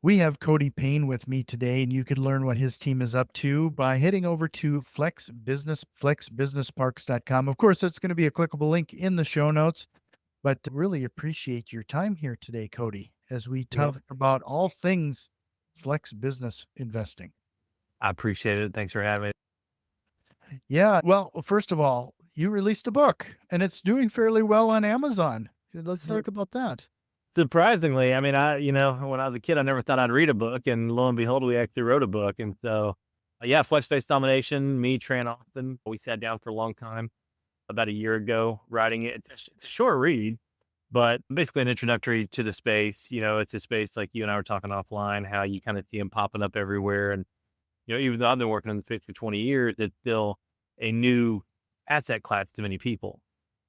We have Cody Payne with me today, and you can learn what his team is up to by heading over to flexbusinessparks.com. Of course, it's going to be a clickable link in the show notes, but really appreciate your time here today, Cody, as we Yeah. talk about all things flex business investing. I appreciate it. Thanks for having me. Yeah, well, first of all, you released a book and it's doing fairly well on Amazon. Let's Mhm. talk about that. Surprisingly, I mean, when I was a kid, I never thought I'd read a book, and lo and behold, we actually wrote a book. And so, yeah, Flex Space Domination, me, Tran Austin, we sat down for a long time about a year ago writing it. It's a short read, but basically an introductory to the space. It's a space like you and I were talking offline, how you kind of see them popping up everywhere. And, even though I've been working in the space for 20 years, it's still a new asset class to many people.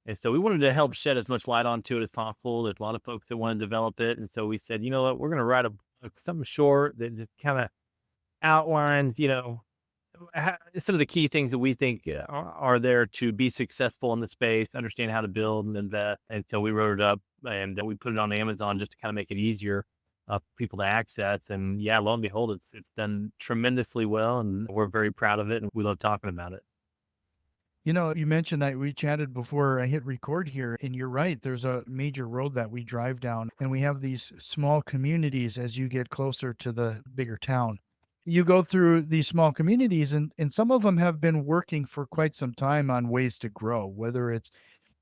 And so we wanted to help shed as much light onto it as possible. There's a lot of folks that want to develop it. And so we said, you know what, we're going to write a book, something short that just kind of outlines, some of the key things that we think are there to be successful in the space, understand how to build and invest. And so we wrote it up and we put it on Amazon just to kind of make it easier for people to access. And yeah, lo and behold, it's done tremendously well. And we're very proud of it. And we love talking about it. You mentioned that we chatted before I hit record here, and you're right. There's a major road that we drive down, and we have these small communities as you get closer to the bigger town. You go through these small communities, and some of them have been working for quite some time on ways to grow, whether it's,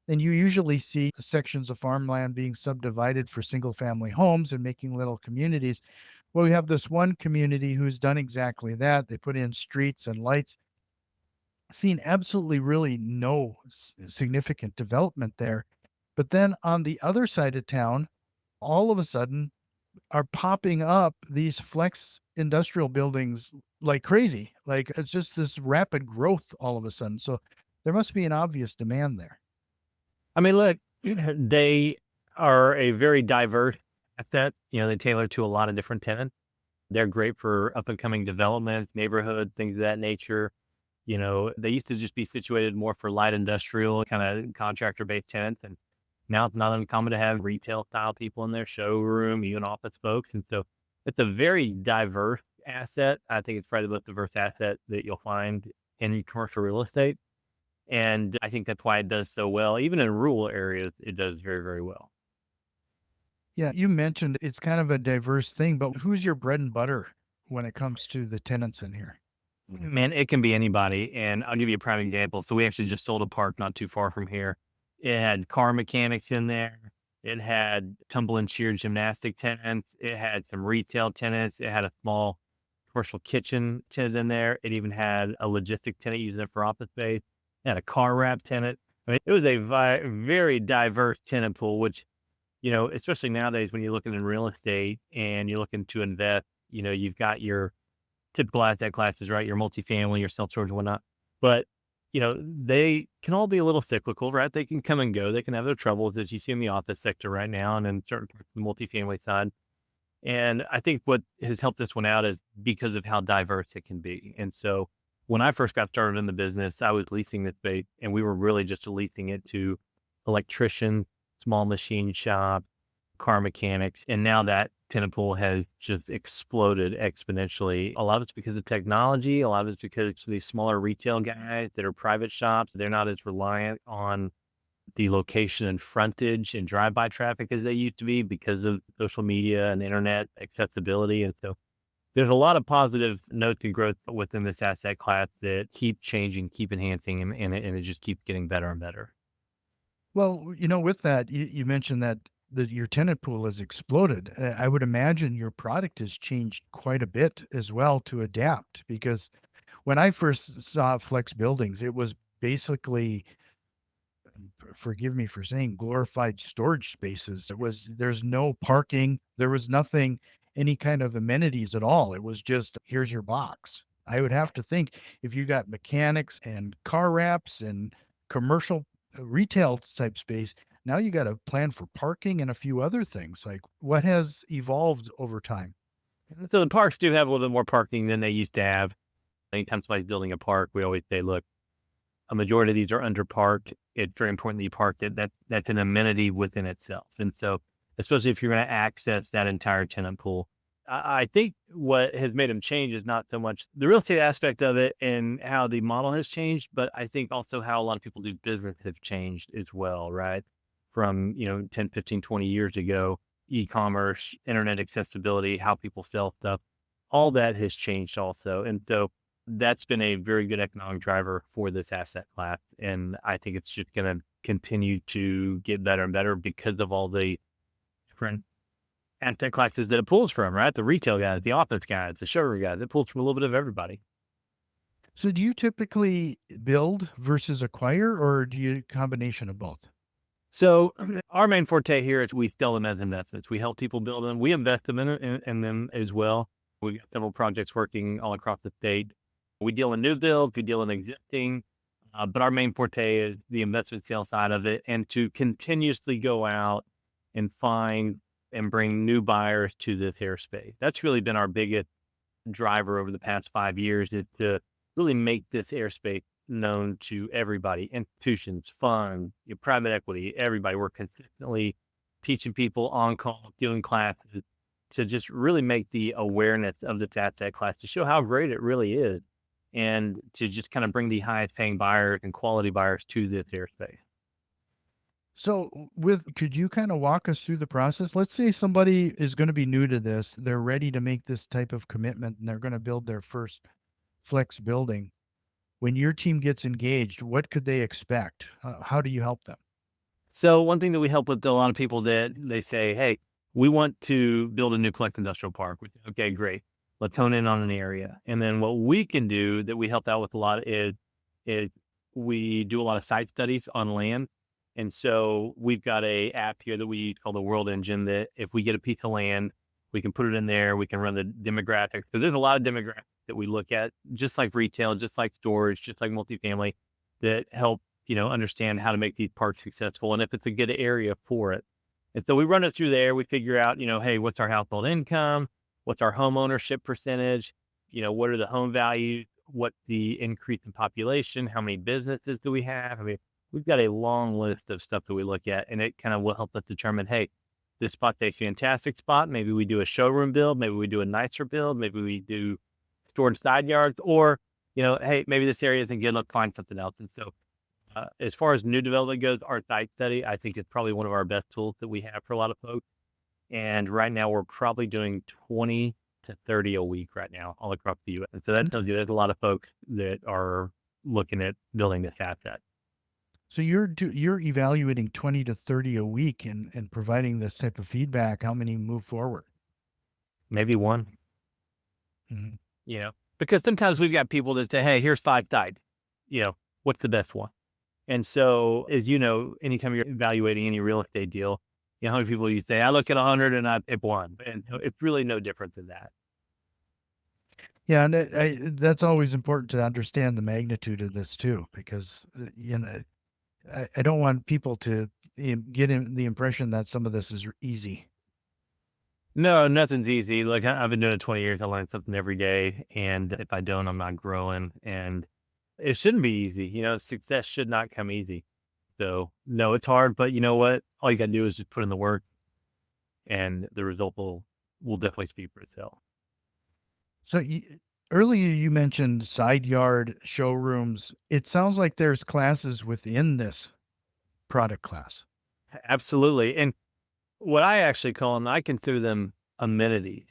and you usually see sections of farmland being subdivided for single family homes and making little communities. Well, we have this one community who's done exactly that. They put in streets and lights, seen absolutely really no significant development there. But then on the other side of town, all of a sudden are popping up these flex industrial buildings like crazy. Like it's just this rapid growth all of a sudden. So there must be an obvious demand there. I mean, look, they are a very diverse asset. They tailor to a lot of different tenants. They're great for up and coming developments, neighborhood, things of that nature. They used to just be situated more for light industrial, kind of contractor based tenants. And now it's not uncommon to have retail style people in their showroom, even office folks. And so it's a very diverse asset. I think it's probably the most diverse asset that you'll find in commercial real estate. And I think that's why it does so well. Even in rural areas, it does very, very well. Yeah, you mentioned it's kind of a diverse thing, but who's your bread and butter when it comes to the tenants in here? Man, it can be anybody. And I'll give you a prime example. So we actually just sold a park not too far from here. It had car mechanics in there. It had tumble and cheer gymnastic tenants. It had some retail tenants. It had a small commercial kitchen tenant in there. It even had a logistic tenant using it for office space. It had a car wrap tenant. I mean, it was a very diverse tenant pool, which, especially nowadays when you're looking in real estate and you're looking to invest, you've got your typical asset classes, right? Your multifamily, your self-storage and whatnot. But, they can all be a little cyclical, right? They can come and go. They can have their troubles as you see in the office sector right now and in certain parts of the multifamily side. And I think what has helped this one out is because of how diverse it can be. And so when I first got started in the business, I was leasing this space and we were really just leasing it to electricians, small machine shop, car mechanics. And now that tenant pool has just exploded exponentially. A lot of it's because of technology. A lot of it's because it's these smaller retail guys that are private shops. They're not as reliant on the location and frontage and drive-by traffic as they used to be because of social media and internet accessibility. And so there's a lot of positive notes and growth within this asset class that keep changing, keep enhancing, and it just keeps getting better and better. Well, with that, you mentioned that your tenant pool has exploded. I would imagine your product has changed quite a bit as well to adapt because when I first saw flex buildings, it was basically, forgive me for saying, glorified storage spaces. There's no parking, there was nothing, any kind of amenities at all. It was just, here's your box. I would have to think if you got mechanics and car wraps and commercial retail type space, now you got to plan for parking and a few other things. Like what has evolved over time? So the parks do have a little bit more parking than they used to have. Anytime somebody's building a park, we always say, look, a majority of these are underparked. It's very important that you park it. That's an amenity within itself. And so, especially if you're going to access that entire tenant pool, I think what has made them change is not so much the real estate aspect of it and how the model has changed, but I think also how a lot of people do business have changed as well, right? From, 10, 15, 20 years ago, e-commerce, internet accessibility, how people sell stuff, all that has changed also. And so that's been a very good economic driver for this asset class. And I think it's just going to continue to get better and better because of all the different asset classes that it pulls from, right? The retail guys, the office guys, the showroom guys, it pulls from a little bit of everybody. So do you typically build versus acquire, or do you combination of both? So our main forte here is we sell them as investments. We help people build them. We invest them in them as well. We've got several projects working all across the state. We deal in new builds, we deal in existing, but our main forte is the investment sale side of it, and to continuously go out and find and bring new buyers to this airspace. That's really been our biggest driver over the past 5 years, is to really make this airspace known to everybody, institutions, funds, private equity, everybody. We're consistently teaching people on call, doing classes to just really make the awareness of this asset class to show how great it really is and to just kind of bring the highest paying buyers and quality buyers to this airspace. So with could you kind of walk us through the process? Let's say somebody is going to be new to this, they're ready to make this type of commitment and they're going to build their first flex building. When your team gets engaged, what could they expect? How do you help them? So one thing that we help with a lot of people that they say, hey, we want to build a new flex industrial park. We say, okay, great. Let's hone in on an area. And then what we can do that we help out with a lot is we do a lot of site studies on land. And so we've got a app here that we use called the World Engine, that if we get a piece of land, we can put it in there. We can run the demographics. So there's a lot of demographics that we look at, just like retail, just like storage, just like multifamily, that help understand how to make these parks successful and if it's a good area for it. And so we run it through there. We figure out, hey, what's our household income? What's our home ownership percentage? What are the home values? What's the increase in population? How many businesses do we have? I mean, we've got a long list of stuff that we look at, and it kind of will help us determine, hey, this spot's a fantastic spot. Maybe we do a showroom build. Maybe we do a nicer build. Maybe we do storage side yards, or, hey, maybe this area isn't good. Let's find something else. And so as far as new development goes, our site study, I think, is probably one of our best tools that we have for a lot of folks. And right now, we're probably doing 20 to 30 a week right now, all across the U.S. And so that tells you there's a lot of folks that are looking at building this asset. So you're evaluating 20 to 30 a week and providing this type of feedback. How many move forward? Maybe one, Mhm. you know, because sometimes we've got people that say, hey, here's 5 sites. What's the best one? And so, as you know, anytime you're evaluating any real estate deal, how many people you say, I look at 100 and I pick one. And so it's really no different than that. Yeah, and that's always important to understand the magnitude of this too, because I don't want people to get in the impression that some of this is easy. No, nothing's easy. Like I've been doing it 20 years. I learn something every day. And if I don't, I'm not growing. And it shouldn't be easy. Success should not come easy. So, no, it's hard. But you know what? All you got to do is just put in the work and the result will definitely speak for itself. So earlier you mentioned side yard showrooms. It sounds like there's classes within this product class. Absolutely. And what I actually call them, I consider them amenities.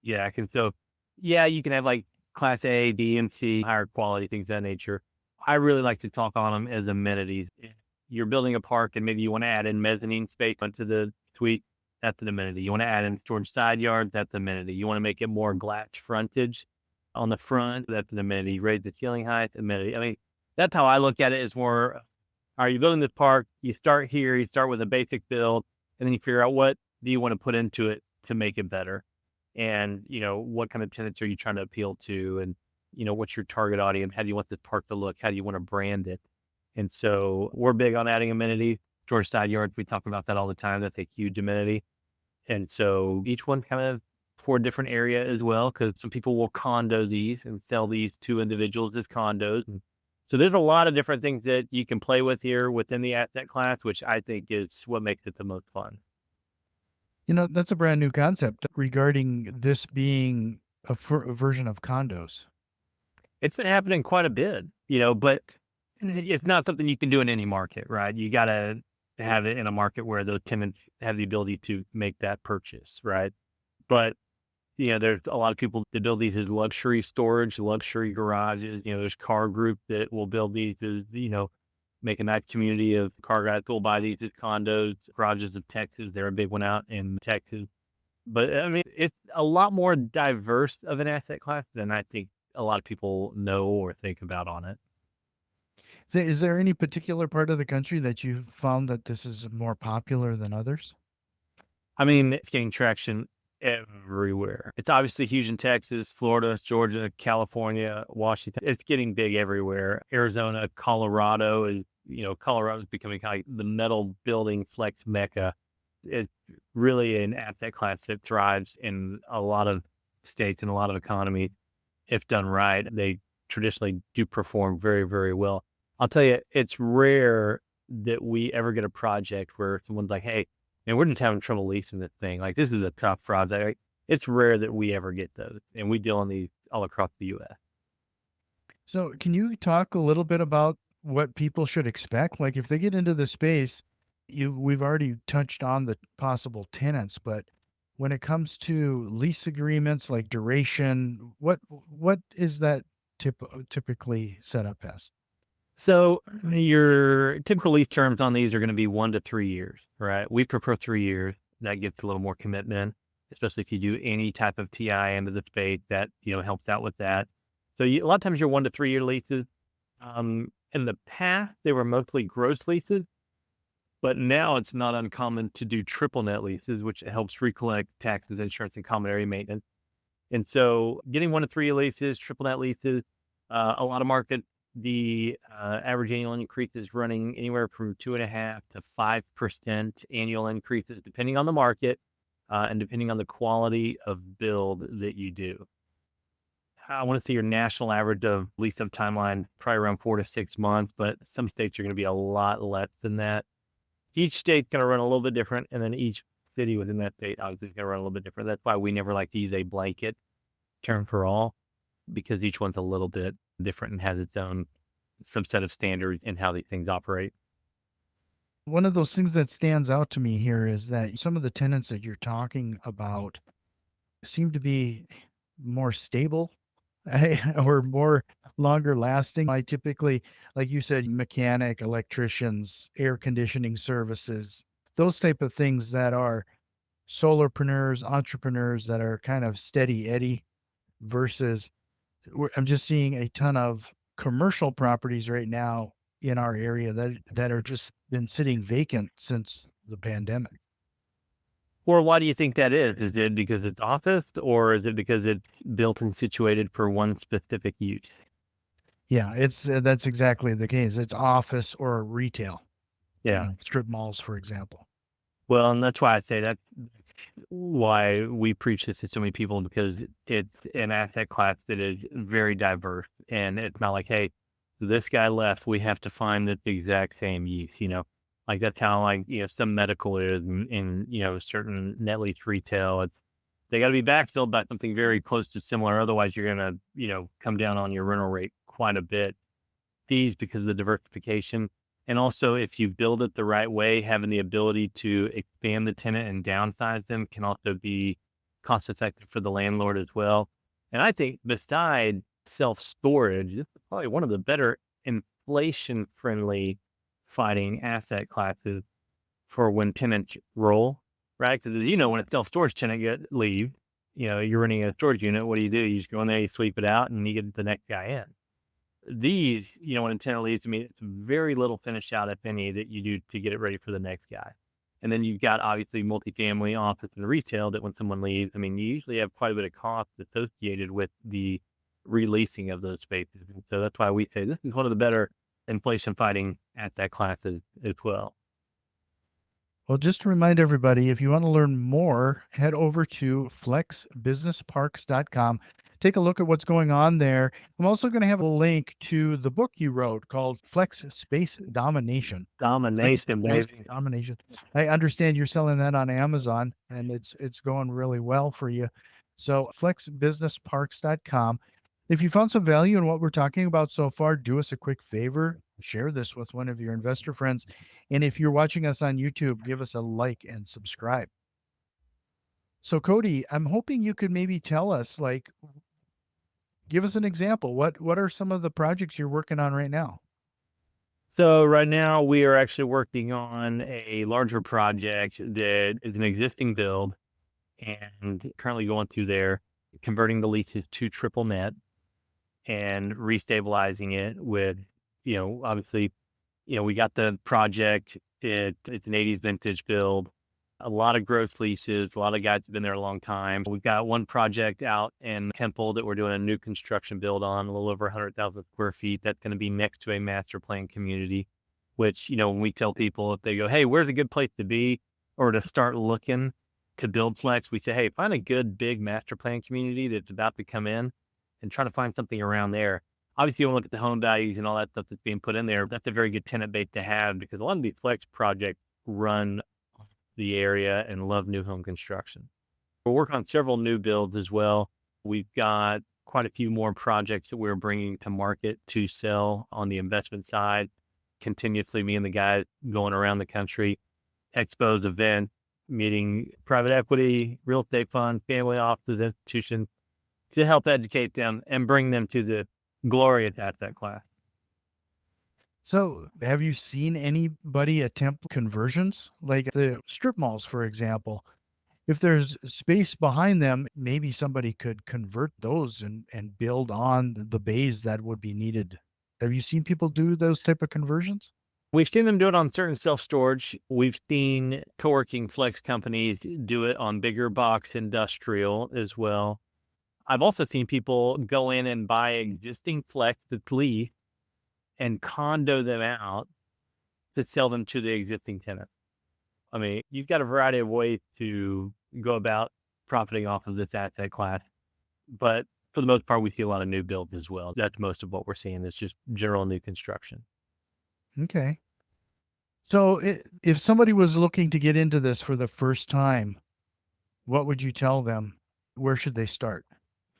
Yeah, I can. So, yeah, you can have like class A, B, and C, higher quality things of that nature. I really like to talk on them as amenities. If you're building a park and maybe you want to add in mezzanine space onto the suite. That's an amenity. You want to add in storage side yard. That's an amenity. You want to make it more glass frontage on the front. That's an amenity. Raise the ceiling height. Amenity. I mean, that's how I look at it. Is more, are you building this park? You start here. You start with a basic build, and then you figure out what do you want to put into it to make it better, and what kind of tenants are you trying to appeal to, and what's your target audience? How do you want this park to look? How do you want to brand it? And so we're big on adding amenities. George side yards, we talk about that all the time. That's a huge amenity. And so each one kind of for a different area as well, because some people will condo these and sell these to individuals as condos. And so there's a lot of different things that you can play with here within the asset class, which I think is what makes it the most fun. That's a brand new concept regarding this being a version of condos. It's been happening quite a bit, but it's not something you can do in any market, right? You gotta have it in a market where those tenants have the ability to make that purchase, right? But, there's a lot of people that build these as luxury storage, luxury garages. There's car group that will build these as, make a nice community of car guys who will buy these as condos. Garages of Texas, they're a big one out in Texas. But, I mean, it's a lot more diverse of an asset class than I think a lot of people know or think about on it. Is there any particular part of the country that you found that this is more popular than others? I mean, it's gaining traction everywhere. It's obviously huge in Texas, Florida, Georgia, California, Washington. It's getting big everywhere. Arizona, Colorado is becoming kind of like the metal building flex mecca. It's really an asset class that thrives in a lot of states and a lot of economies. If done right, they traditionally do perform very, very well. I'll tell you, it's rare that we ever get a project where someone's like, "Hey, man, we're just having trouble leasing this thing. Like, this is a tough project." Like, it's rare that we ever get those, and we deal in these all across the U.S. So, can you talk a little bit about what people should expect? Like, if they get into the space, we've already touched on the possible tenants, but when it comes to lease agreements, like duration, what is that typically set up as? So your typical lease terms on these are going to be 1 to 3 years, right? We prefer 3 years. That gets a little more commitment, especially if you do any type of TI into the space that, helps out with that. So a lot of times your 1 to 3 year leases, in the past, they were mostly gross leases, but now it's not uncommon to do triple net leases, which helps recollect taxes, insurance, and common area maintenance. And so getting 1 to 3 year leases, triple net leases, a lot of markets, the average annual increase is running anywhere from 2.5 to 5% annual increases, depending on the market and depending on the quality of build that you do. I want to see your national average of lease up timeline, probably around 4 to 6 months, but some states are going to be a lot less than that. Each state's going to run a little bit different, and then each city within that state obviously is going to run a little bit different. That's why we never like to use a blanket term for all, because each one's a little bit different and has its own subset of standards in how these things operate. One of those things that stands out to me here is that some of the tenants that you're talking about seem to be more stable or more longer lasting. I typically, like you said, mechanic, electricians, air conditioning services, those type of things that are solopreneurs, entrepreneurs that are kind of steady Eddie versus I'm just seeing a ton of commercial properties right now in our area that are just been sitting vacant since the pandemic. Or why do you think that is? Is it because it's office, or is it because it's built and situated for one specific use? Yeah, it's that's exactly the case. It's office or retail, Yeah. strip malls, for example. Well, and that's why I say that's why we preach this to so many people, because it's an asset class that is very diverse. And it's not like, hey, this guy left, we have to find the exact same use. Like that's how like, some medical is in certain net lease retail. They got to be backfilled by something very close to similar. Otherwise, you're going to, come down on your rental rate quite a bit. These because of the diversification. And also, if you build it the right way, having the ability to expand the tenant and downsize them can also be cost effective for the landlord as well. And I think beside self storage, this is probably one of the better inflation friendly fighting asset classes for when tenants roll, right? Because when a self storage tenant leave, you're running a storage unit. What do? You just go in there, you sweep it out, and you get the next guy in. These, when a tenant leaves, I mean, it's very little finish out, if any, that you do to get it ready for the next guy. And then you've got obviously multifamily, office, and retail that when someone leaves, I mean, you usually have quite a bit of cost associated with the releasing of those spaces. And so that's why we say this is one of the better inflation fighting asset classes as well. Well, just to remind everybody, if you want to learn more, head over to flexbusinessparks.com. Take a look at what's going on there. I'm also going to have a link to the book you wrote called Flex Space Domination. Flex Domination, Space baby. Domination. I understand you're selling that on Amazon and it's going really well for you. So flexbusinessparks.com. If you found some value in what we're talking about so far, do us a quick favor, share this with one of your investor friends. And if you're watching us on YouTube, give us a like and subscribe. So Cody, I'm hoping you could maybe tell us, like, give us an example. What are some of the projects you're working on right now? So right now we are actually working on a larger project that is an existing build and currently going through there, converting the lease to triple net and restabilizing it with, obviously, we got the project. It's an 80s vintage build, a lot of growth leases, a lot of guys have been there a long time. We've got one project out in Temple that we're doing a new construction build on, a little over 100,000 square feet. That's going to be next to a master plan community, which, when we tell people, if they go, hey, where's a good place to be or to start looking to build flex, we say, hey, find a good big master plan community that's about to come in and try to find something around there. Obviously, you want to look at the home values and all that stuff that's being put in there. That's a very good tenant base to have because a lot of these flex projects run the area and love new home construction. We're working on several new builds as well. We've got quite a few more projects that we're bringing to market to sell on the investment side. Continuously, me and the guys going around the country, expos, events, meeting private equity, real estate funds, family offices, institutions to help educate them and bring them to the glorious asset class. So, have you seen anybody attempt conversions like the strip malls, for example? If there's space behind them, maybe somebody could convert those and build on the bays that would be needed. Have you seen people do those type of conversions? We've seen them do it on certain self-storage. We've seen co-working flex companies do it on bigger box industrial as well. I've also seen people go in and buy existing flex that's leased and condo them out to sell them to the existing tenant. I mean, you've got a variety of ways to go about profiting off of this asset class, but for the most part, we see a lot of new builds as well. That's most of what we're seeing. It's just general new construction. Okay. So, if somebody was looking to get into this for the first time, what would you tell them? Where should they start?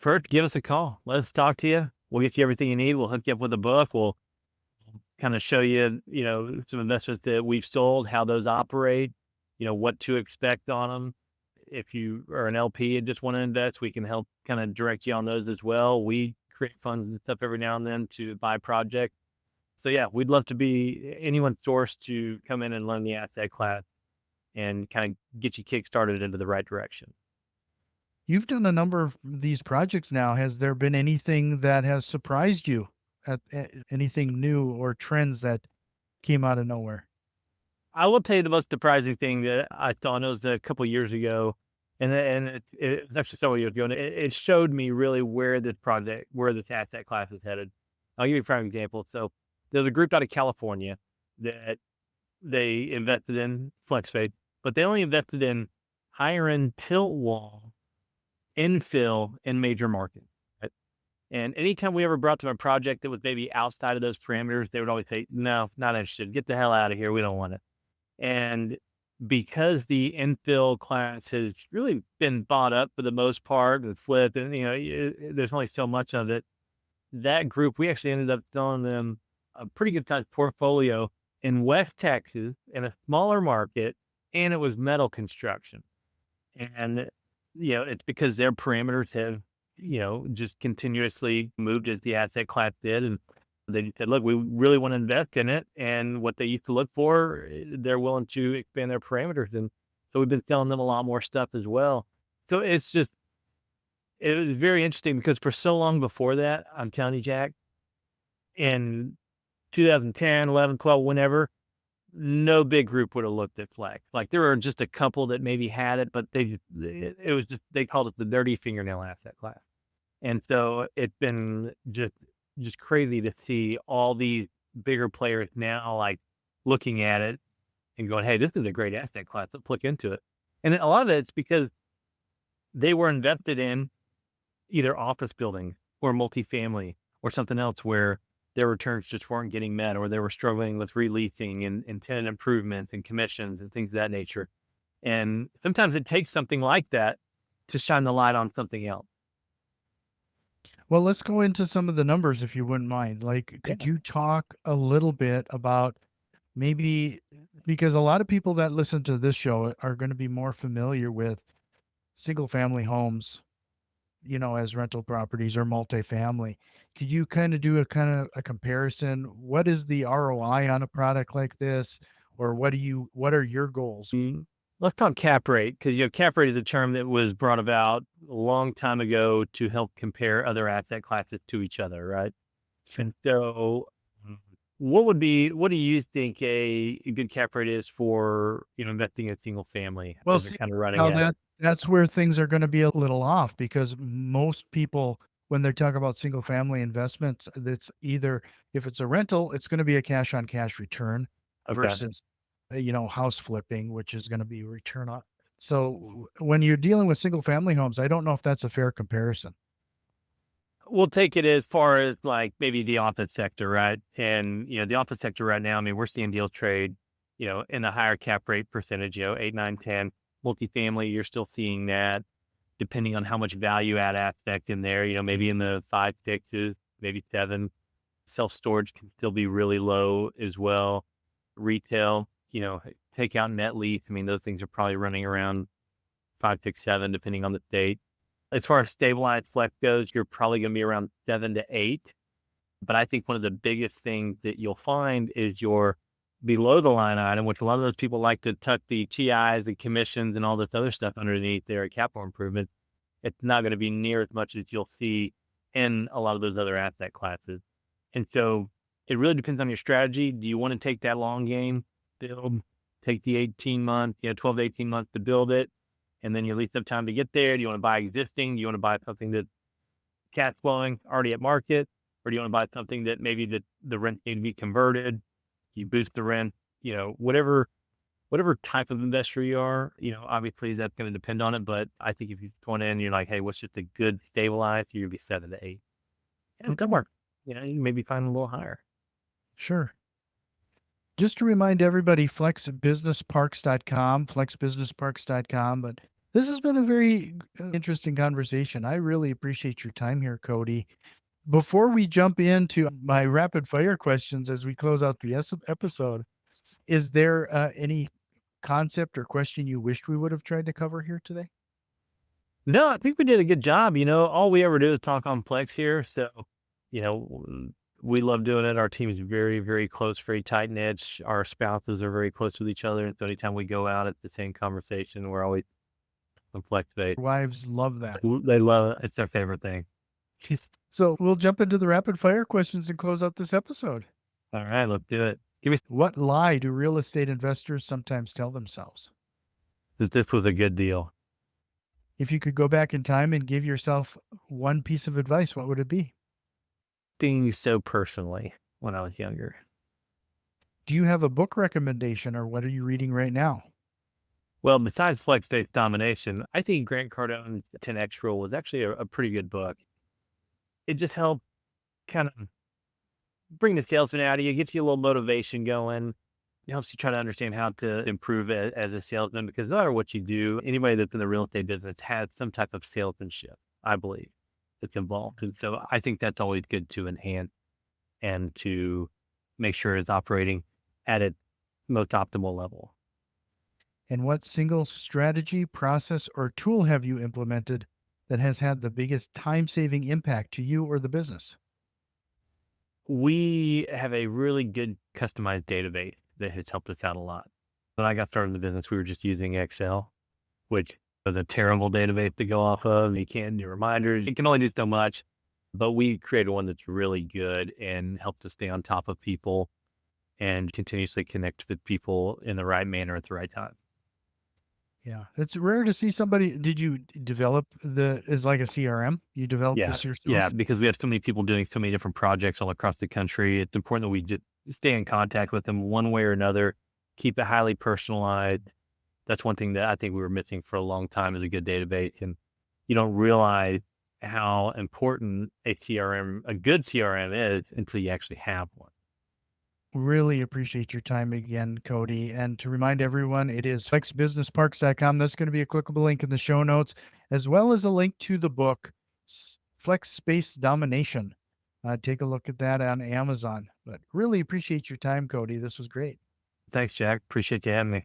First, give us a call. Let's talk to you. We'll get you everything you need. We'll hook you up with a book. We'll kind of show you, some investments that we've sold, how those operate, what to expect on them. If you are an LP and just want to invest, we can help kind of direct you on those as well. We create funds and stuff every now and then to buy projects. So yeah, we'd love to be anyone's source to come in and learn the asset class and kind of get you kick-started into the right direction. You've done a number of these projects now. Has there been anything that has surprised you? Anything new or trends that came out of nowhere? I will tell you the most surprising thing that I saw, and it was a couple years ago, and it's actually several years ago, and it showed me really where this asset class is headed. I'll give you a prime example. So there's a group out of California that they invested in FlexFade, but they only invested in higher end tilt wall infill in major markets. Right? And anytime we ever brought them a project that was maybe outside of those parameters, they would always say, "No, not interested. Get the hell out of here. We don't want it." And because the infill class has really been bought up for the most part and flipped, and there's only so much of it. That group, we actually ended up selling them a pretty good sized portfolio in West Texas in a smaller market, and it was metal construction. And it's because their parameters have just continuously moved as the asset class did, and they said, "Look, we really want to invest in it." And what they used to look for, they're willing to expand their parameters. And so we've been selling them a lot more stuff as well. So it was very interesting because for so long before that, I'm telling you, Jack, in 2010, 11, 12, whenever, no big group would have looked at Flex. Like there were just a couple that maybe had it, but it was just, they called it the dirty fingernail asset class. And so it's been just crazy to see all these bigger players now like looking at it and going, hey, this is a great asset class. Let's look into it. And a lot of it's because they were invested in either office building or multifamily or something else where their returns just weren't getting met, or they were struggling with releasing and tenant improvements and commissions and things of that nature. And sometimes it takes something like that to shine the light on something else. Well, let's go into some of the numbers if you wouldn't mind. Like, could Yeah. you talk a little bit about maybe because a lot of people that listen to this show are going to be more familiar with single family homes, as rental properties or multifamily. Could you kind of do a kind of a comparison? What is the ROI on a product like this? Or what are your goals? Let's talk cap rate because cap rate is a term that was brought about a long time ago to help compare other asset classes to each other, right? Sure. And so, what do you think a good cap rate is for investing in single family Well, as they're see, kind of running now at it? that's where things are gonna be a little off because most people, when they talk about single family investments, that's either if it's a rental, it's gonna be a cash on cash return Okay. versus, house flipping, which is gonna be return on. So when you're dealing with single family homes, I don't know if that's a fair comparison. We'll take it as far as like maybe the office sector, right? And the office sector right now, I mean, we're seeing deals trade, in the higher cap rate percentage, 8, 9, 10. Multifamily, you're still seeing that depending on how much value add aspect in there, maybe in the 5, 6s, maybe 7. Self storage can still be really low as well. Retail, take out net lease. I mean, those things are probably running around 5, 6, 7, depending on the state. As far as stabilized flex goes, you're probably going to be around 7 to 8. But I think one of the biggest things that you'll find is your below the line item, which a lot of those people like to tuck the TIs, the commissions, and all this other stuff underneath their capital improvement. It's not going to be near as much as you'll see in a lot of those other asset classes. And so it really depends on your strategy. Do you want to take that long game, build, take the 18 months, 12 to 18 months to build it, and then you lease up time to get there? Do you want to buy existing? Do you want to buy something that's cash flowing already at market? Or do you want to buy something that maybe the rent need to be converted? You boost the rent, whatever type of investor you are, obviously that's going to depend on it. But I think if you're going in, you're like, hey, what's just a good stabilized, you're going to be 7 to 8. And Okay. good work. You maybe find a little higher. Sure. Just to remind everybody, flexbusinessparks.com, flexbusinessparks.com. But this has been a very interesting conversation. I really appreciate your time here, Cody. Before we jump into my rapid fire questions as we close out the episode, is there any concept or question you wished we would have tried to cover here today? No, I think we did a good job. All we ever do is talk on Plex here. So, we love doing it. Our team is very, very close, very tight knit. Our spouses are very close with each other. And so anytime we go out, it's the same conversation. We're always on Plex based. Wives love that. They love it. It's their favorite thing. So we'll jump into the rapid fire questions and close out this episode. All right, let's do it. Give me What lie do real estate investors sometimes tell themselves? this was a good deal. If you could go back in time and give yourself one piece of advice, what would it be? Things so personally when I was younger. Do you have a book recommendation or what are you reading right now? Well, besides Flex-Based Domination, I think Grant Cardone's 10X Rule was actually a pretty good book. It just helped kind of bring the salesman out of you, gets you a little motivation going. It helps you try to understand how to improve as a salesman because no matter what you do, anybody that's in the real estate business has some type of salesmanship, I believe, that's involved. And so I think that's always good to enhance and to make sure it's operating at its most optimal level. And what single strategy, process, or tool have you implemented that has had the biggest time saving impact to you or the business? We have a really good customized database that has helped us out a lot. When I got started in the business, we were just using Excel, which is a terrible database to go off of. You can't do reminders. You can only do so much, but we created one that's really good and helped us stay on top of people and continuously connect with people in the right manner at the right time. Yeah, it's rare to see somebody. Did you develop is like a CRM? You developed Yeah. this Yeah. yourself? Because we have so many people doing so many different projects all across the country. It's important that we just stay in contact with them one way or another keep it highly personalized. That's one thing that I think we were missing for a long time is a good database. And you don't realize how important a good CRM is until you actually have one. Really appreciate your time again, Cody. And to remind everyone, it is flexbusinessparks.com. That's going to be a clickable link in the show notes, as well as a link to the book, Flex Space Domination. Take a look at that on Amazon. But really appreciate your time, Cody. This was great. Thanks, Jack. Appreciate you having me.